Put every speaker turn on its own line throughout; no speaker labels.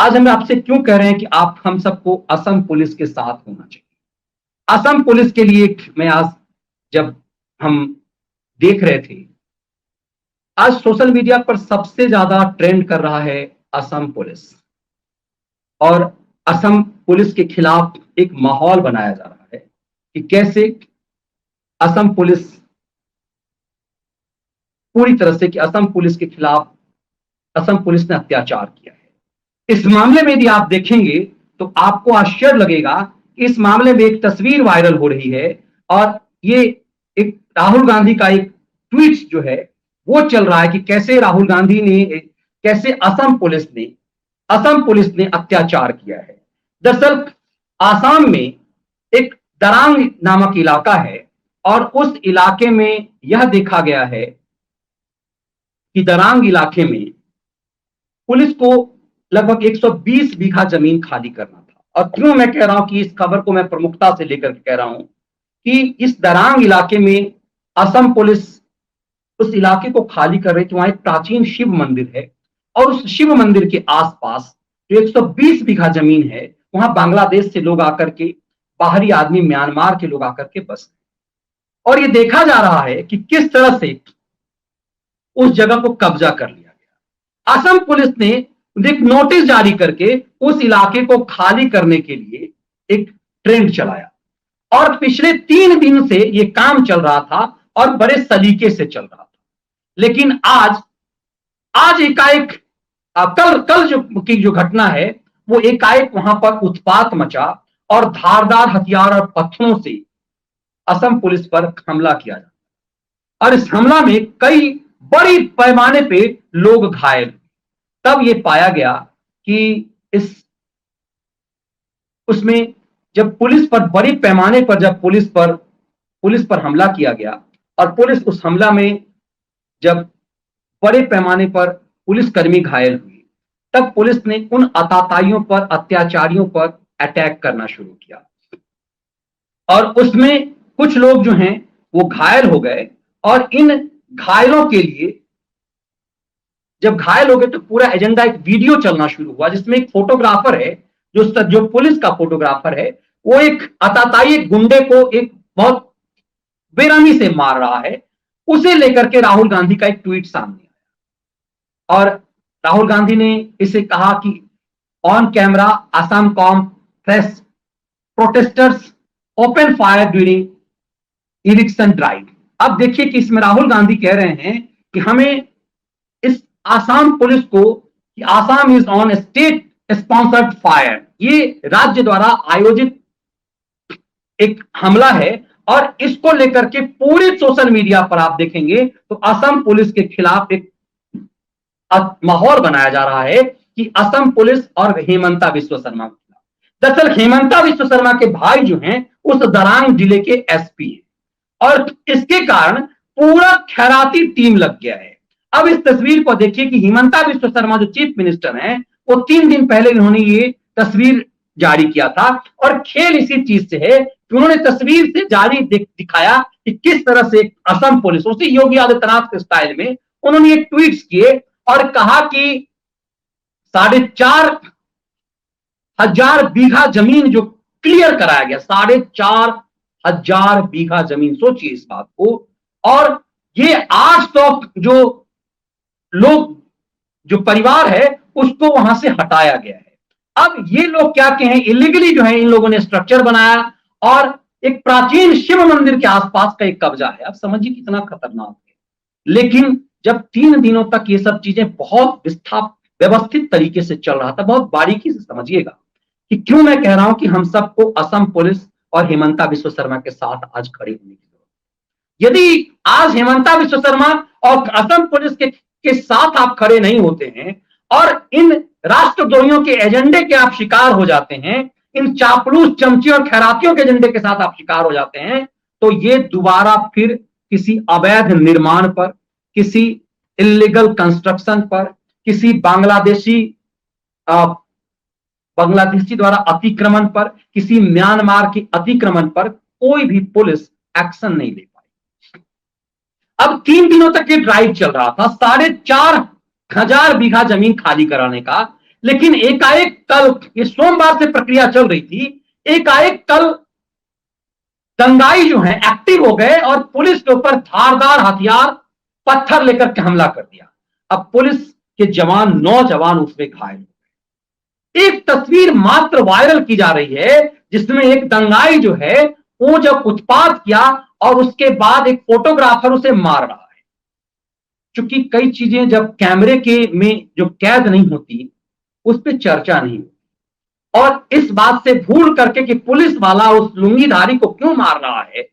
आज हम आपसे क्यों कह रहे हैं कि आप हम सबको असम पुलिस के साथ होना चाहिए। असम पुलिस के लिए मैं आज जब हम देख रहे थे, आज सोशल मीडिया पर सबसे ज्यादा ट्रेंड कर रहा है असम पुलिस, और असम पुलिस के खिलाफ एक माहौल बनाया जा रहा है कि कैसे असम पुलिस पूरी तरह से कि असम पुलिस के खिलाफ असम पुलिस ने अत्याचार किया है। इस मामले में यदि आप देखेंगे तो आपको आश्चर्य लगेगा कि इस मामले में एक तस्वीर वायरल हो रही है, और ये एक राहुल गांधी का एक ट्वीट जो है वो चल रहा है कि कैसे राहुल गांधी ने, कैसे असम पुलिस ने अत्याचार किया है। दरअसल आसाम में एक दरांग नामक इलाका है, और उस इलाके में यह देखा गया है कि दरांग इलाके में पुलिस को लगभग 120 बीघा जमीन खाली करना था। और क्यों मैं कह रहा हूं कि इस खबर को मैं प्रमुखता से लेकर के कह रहा हूं कि इस दरांग इलाके में असम पुलिस उस इलाके को खाली कर रही थी। वहां एक प्राचीन शिव मंदिर है, और उस शिव मंदिर के आसपास जो 120 बीघा जमीन है, वहां बांग्लादेश से लोग आकर के, बाहरी आदमी, म्यांमार के लोग आकर के बस गए। और ये देखा जा रहा है कि किस तरह से उस जगह को कब्जा कर लिया गया। असम पुलिस ने एक नोटिस जारी करके उस इलाके को खाली करने के लिए एक ट्रेंड चलाया, और पिछले 3 दिन से यह काम चल रहा था और बड़े सलीके से चल रहा था। लेकिन आज एकाएक कल जो घटना है वो एकाएक वहां पर उत्पात मचा, और धारदार हथियार और पत्थरों से असम पुलिस पर हमला किया जाता, और इस हमला में कई बड़ी पैमाने पे लोग घायल। तब ये पाया गया कि उसमें जब पुलिस पर बड़ी पैमाने पर जब पुलिस पर हमला किया गया, और पुलिस उस हमला में जब बड़े पैमाने पर पुलिसकर्मी घायल हुए, तब पुलिस ने उन आतताइयों पर, अत्याचारियों पर अटैक करना शुरू किया, और उसमें कुछ लोग जो हैं वो घायल हो गए। और इन घायलों के लिए जब घायल हो गए तो पूरा एजेंडा, एक वीडियो चलना शुरू हुआ जिसमें एक फोटोग्राफर है, जो पुलिस का फोटोग्राफर है, वो एक आतताई, एक गुंडे को एक बहुत बेरहमी से मार रहा है। उसे लेकर के राहुल गांधी का एक ट्वीट सामने आया, और राहुल गांधी ने इसे कहा कि on camera Assam com press protesters open fire during eviction drive. अब देखिए कि इसमें राहुल गांधी कह रहे हैं कि हमें इस आसाम पुलिस को, Assam is on state sponsored fire, ये राज्य द्वारा आयोजित एक हमला है, और इसको लेकर के पूरे सोशल मीडिया पर आप देखेंगे तो असम पुलिस के खिलाफ एक माहौल बनाया जा रहा है कि असम पुलिस और हेमंता विश्व शर्मा के खिलाफ। दरअसल हेमंता विश्व शर्मा के भाई जो हैं उस दरांग जिले के एसपी हैं, और इसके कारण पूरा खैराती टीम लग गया है। अब इस तस्वीर को देखिए कि हेमंता विश्व शर्मा जो चीफ मिनिस्टर हैं, वो 3 दिन पहले इन्होंने ये तस्वीर जारी किया था, और खेल इसी चीज से है कि उन्होंने तस्वीर से जारी दिखाया कि किस तरह से असम पुलिस, उसी योगी आदित्यनाथ के स्टाइल में उन्होंने ये ट्वीट्स किए और कहा कि 4,500 बीघा जमीन जो क्लियर कराया गया, 4,500 बीघा जमीन, सोचिए इस बात को। और ये 800 जो परिवार है उसको वहां से हटाया गया है। अब ये लोग क्या कहें, इलीगली जो है इन लोगों ने स्ट्रक्चर बनाया, और एक प्राचीन शिव मंदिर के आसपास का एक कब्जा है। अब समझिए कितना खतरनाक है। लेकिन जब 3 दिनों तक ये सब चीजें बहुत व्यवस्थित तरीके से चल रहा था, बहुत बारीकी से समझिएगा कि क्यों मैं कह रहा हूं कि हम सबको असम पुलिस और हेमंता विश्व शर्मा के साथ आज खड़े होने की जरूरत। यदि आज हेमंता विश्व शर्मा और असम पुलिस के साथ आप खड़े नहीं होते हैं, और इन राष्ट्रद्रोहियों के एजेंडे के आप शिकार हो जाते हैं, इन चापलूस, चमचे और खैरातियों के एजेंडे के साथ आप शिकार हो जाते हैं, तो ये दोबारा फिर किसी अवैध निर्माण पर, किसी इलीगल कंस्ट्रक्शन पर, किसी बांग्लादेशी द्वारा अतिक्रमण पर, किसी म्यांमार के अतिक्रमण पर कोई भी पुलिस एक्शन नहीं ले पाई। अब 3 दिनों तक ये ड्राइव चल रहा था 4,500 बीघा जमीन खाली कराने का, लेकिन एकाएक कल, ये सोमवार से प्रक्रिया चल रही थी, एकाएक कल दंगाई जो है एक्टिव हो गए और पुलिस के ऊपर धारदार हथियार, पत्थर लेकर के हमला कर दिया। अब पुलिस के जवान, 9 जवान उसमें घायल हो गए। एक तस्वीर मात्र वायरल की जा रही है जिसमें एक दंगाई जो है वो जब उत्पात किया और उसके बाद एक फोटोग्राफर उसे मार रहा है। क्योंकि कई चीजें जब कैमरे के में जो कैद नहीं होती उस पर चर्चा नहीं होती, और इस बात से भूल करके कि पुलिस वाला उस लुंगीधारी को क्यों मार रहा है,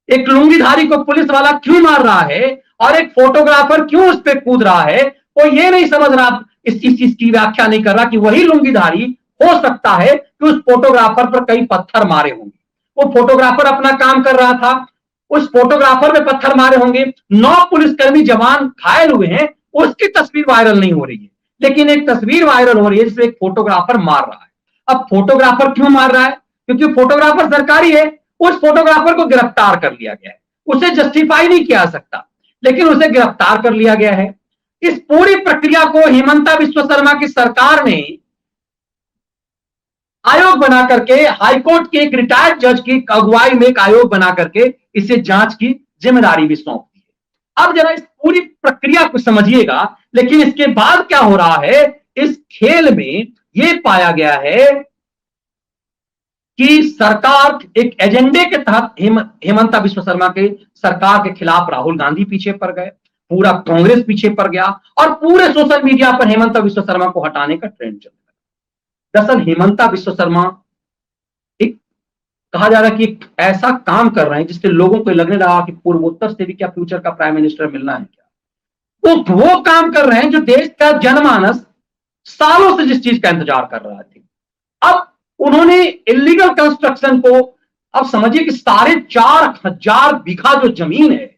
एक लुंगीधारी को पुलिस वाला क्यों मार रहा है और एक फोटोग्राफर क्यों उस पर कूद रहा है, वो ये नहीं समझ रहा, इस चीज की व्याख्या नहीं कर रहा कि वही लुंगीधारी हो सकता है कि उस फोटोग्राफर पर कई पत्थर मारे होंगे। वो फोटोग्राफर अपना काम कर रहा था, उस फोटोग्राफर में पत्थर मारे होंगे, 9 पुलिसकर्मी जवान घायल हुए हैं, उसकी तस्वीर वायरल नहीं हो रही है, लेकिन एक तस्वीर वायरल हो रही है जिसमें एक फोटोग्राफर मार रहा है। अब फोटोग्राफर क्यों मार रहा है? क्योंकि फोटोग्राफर सरकारी है, उस फोटोग्राफर को गिरफ्तार कर लिया गया है, उसे जस्टिफाई नहीं किया जा सकता, लेकिन उसे गिरफ्तार कर लिया गया है। इस पूरी प्रक्रिया को हेमंता विश्व शर्मा की सरकार ने आयोग बना करके, हाईकोर्ट के एक रिटायर्ड जज की अगुवाई में एक आयोग बना करके इसे जांच की जिम्मेदारी भी सौंप दी है। अब जरा इस पूरी प्रक्रिया को समझिएगा, लेकिन इसके बाद क्या हो रहा है, इस खेल में यह पाया गया है कि सरकार एक एजेंडे के तहत हेमंता विश्व शर्मा के सरकार के खिलाफ राहुल गांधी पीछे पड़ गए, पूरा कांग्रेस पीछे पड़ गया और पूरे सोशल मीडिया पर हेमंता विश्व शर्मा को हटाने का ट्रेंड चल रहा है। दरअसल हेमंता विश्व शर्मा एक, कहा जा रहा है कि एक ऐसा काम कर रहे हैं जिससे लोगों को लगने लगा कि पूर्वोत्तर से भी क्या फ्यूचर का प्राइम मिनिस्टर मिलना है क्या। वो काम कर रहे हैं जो देश का जनमानस सालों से जिस चीज का इंतजार कर रहा थी। अब उन्होंने इलीगल कंस्ट्रक्शन को, अब समझिए कि 4,500 बीघा जो जमीन है,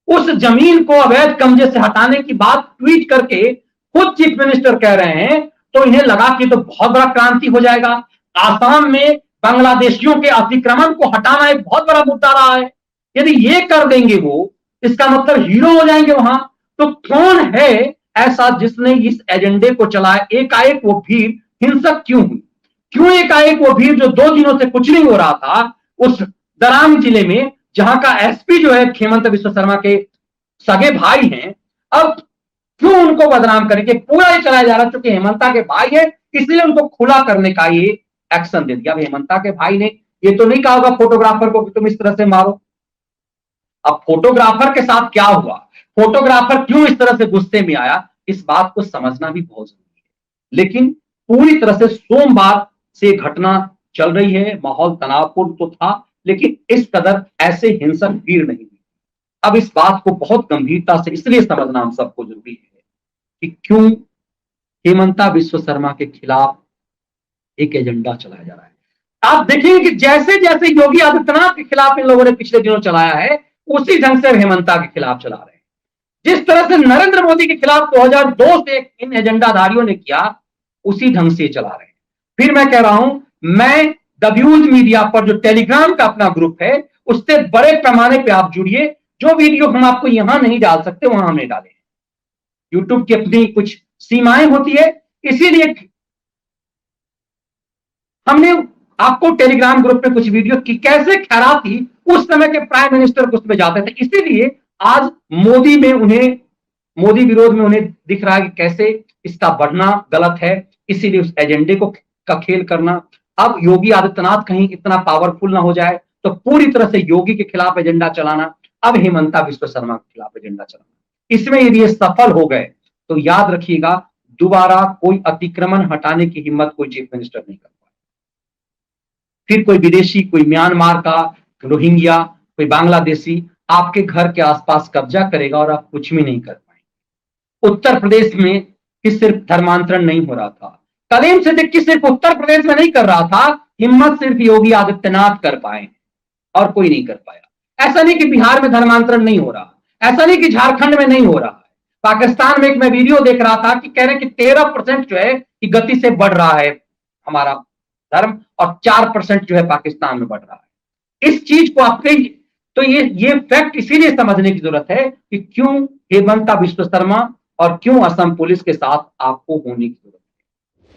उस जमीन को अवैध कब्जे से हटाने की बात ट्वीट करके खुद चीफ मिनिस्टर कह रहे हैं, तो इन्हें लगा कि तो बहुत बड़ा क्रांति हो जाएगा। आसाम में बांग्लादेशियों के अतिक्रमण को हटाना एक बहुत बड़ा मुद्दा रहा है, यदि ये कर देंगे वो, इसका मतलब हीरो हो जाएंगे वहां। तो कौन है ऐसा जिसने इस एजेंडे को चलाया? एकाएक वो भीड़ हिंसक क्यों हुई? क्यों एकाएक वो भीड़ जो 2 दिनों से कुछ नहीं हो रहा था उस दरांग जिले में, जहां का एसपी जो है हेमंत विश्व शर्मा के सगे भाई हैं, अब क्यों उनको बदनाम करके पूरा ये चलाया जा रहा? चूंकि हेमंता के भाई है इसलिए उनको खुला करने का ये एक्शन दे दिया। अब हेमंता के भाई ने ये तो नहीं कहा होगा फोटोग्राफर को कि तुम इस तरह से मारो। अब फोटोग्राफर के साथ क्या हुआ, फोटोग्राफर क्यों इस तरह से गुस्से में आया, इस बात को समझना भी बहुत जरूरी है। लेकिन पूरी तरह से सोमवार से घटना चल रही है, माहौल तनावपूर्ण तो था, लेकिन इस कदर ऐसे हिंसक भीड़ नहीं हुई। अब इस बात को बहुत गंभीरता से इसलिए समझना हम सबको जरूरी है कि क्यों हेमंता विश्व शर्मा के खिलाफ एक एजेंडा चलाया जा रहा है। आप देखेंगे कि जैसे जैसे योगी आदित्यनाथ के खिलाफ इन लोगों ने पिछले दिनों चलाया है, उसी ढंग से हेमंता के खिलाफ चला रहे हैं। जिस तरह से नरेंद्र मोदी के खिलाफ 2002 से इन एजेंडाधारियों ने किया, उसी ढंग से चला रहे हैं। फिर मैं कह रहा हूं, मैं द व्यूज मीडिया पर जो टेलीग्राम का अपना ग्रुप है, उससे बड़े पैमाने पे आप जुड़िए। जो वीडियो हम आपको यहां नहीं डाल सकते वहां हमने डाले हैं। यूट्यूब की अपनी कुछ सीमाएं होती है, इसीलिए हमने आपको टेलीग्राम ग्रुप में कुछ वीडियो की कैसे खैराती उस समय के प्राइम मिनिस्टर को उसमें जाते थे, इसीलिए आज मोदी में उन्हें, मोदी विरोध में उन्हें दिख रहा है कि कैसे इसका बढ़ना गलत है, इसीलिए उस एजेंडे को का खेल करना। अब योगी आदित्यनाथ कहीं इतना पावरफुल ना हो जाए तो पूरी तरह से योगी के खिलाफ एजेंडा चलाना, अब हेमंता विश्व शर्मा के खिलाफ एजेंडा चलाना। इसमें यदि ये सफल हो गए तो याद रखिएगा, दोबारा कोई अतिक्रमण हटाने की हिम्मत कोई चीफ मिनिस्टर नहीं कर पाए। फिर कोई विदेशी, कोई म्यांमार का रोहिंग्या, कोई बांग्लादेशी आपके घर के आसपास कब्जा करेगा और आप कुछ भी नहीं कर पाएंगे। उत्तर प्रदेश में कि सिर्फ धर्मांतरण नहीं हो रहा था, कलीम सिद्दीकी सिर्फ उत्तर प्रदेश में नहीं कर रहा था, हिम्मत सिर्फ योगी आदित्यनाथ कर पाए और कोई नहीं कर पाया। ऐसा नहीं कि बिहार में धर्मांतरण नहीं हो रहा, ऐसा नहीं कि झारखंड में नहीं हो रहा है। पाकिस्तान में एक मैं वीडियो देख रहा था कि कह रहे कि 13% जो है कि गति से बढ़ रहा है हमारा धर्म और 4% जो है पाकिस्तान में बढ़ रहा है। इस चीज को आपके, तो ये फैक्ट इसीलिए समझने की जरूरत है कि क्यों हेमंता विश्व शर्मा और क्यों असम पुलिस के साथ आपको होने की जरूरत है।